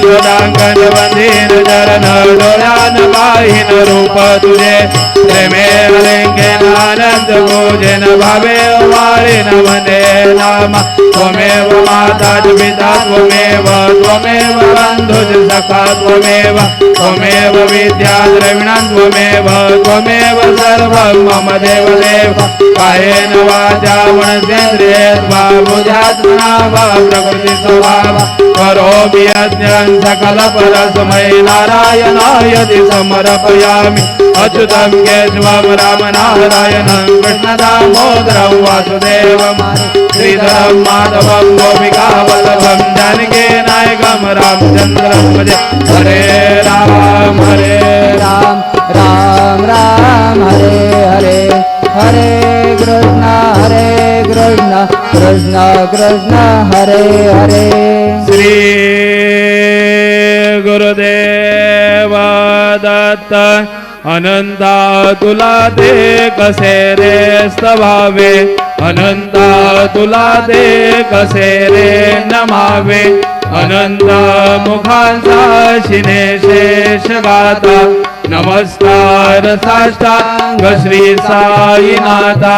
वरदांकन बंधीन चरण डोळ्यान पाहिन रूप तुझे प्रेमे अलिंगेन आनंद पूजेन भावे वाळीन मने नाम त्वमेव माता पिता त्वमेव त्वमेव बंधुज सखा त्वमेव त्वमेव विद्या द्रविणं त्वमेव त्वमेव सर्वं मम देवदेव कायेन वाचा मनसेन्द्रियेर्वा बुद्ध्यात्मना वा प्रकृति स्वभाव करोमि यज्ञं सकल परस्मै नारायणायति समर्पयामि अच्युतं केशवं राम नारायणं कृष्णदामोदरं वासुदेवं श्रीधरं माधवं गोपिकावल्लभं जानकी नायकं रामचन्द्रं भजे हरे राम राम राम हरे हरे हरे कृष्ण कृष्ण कृष्ण हरे हरे श्री गुरुदेव दत्त अनंता तुला ते कसे रे स्तवावे अनंता तुला ते कसे रे नमावे अनंत मुखांचा शिने शेष गाता नमस्कार साष्टांग श्री साईनाथा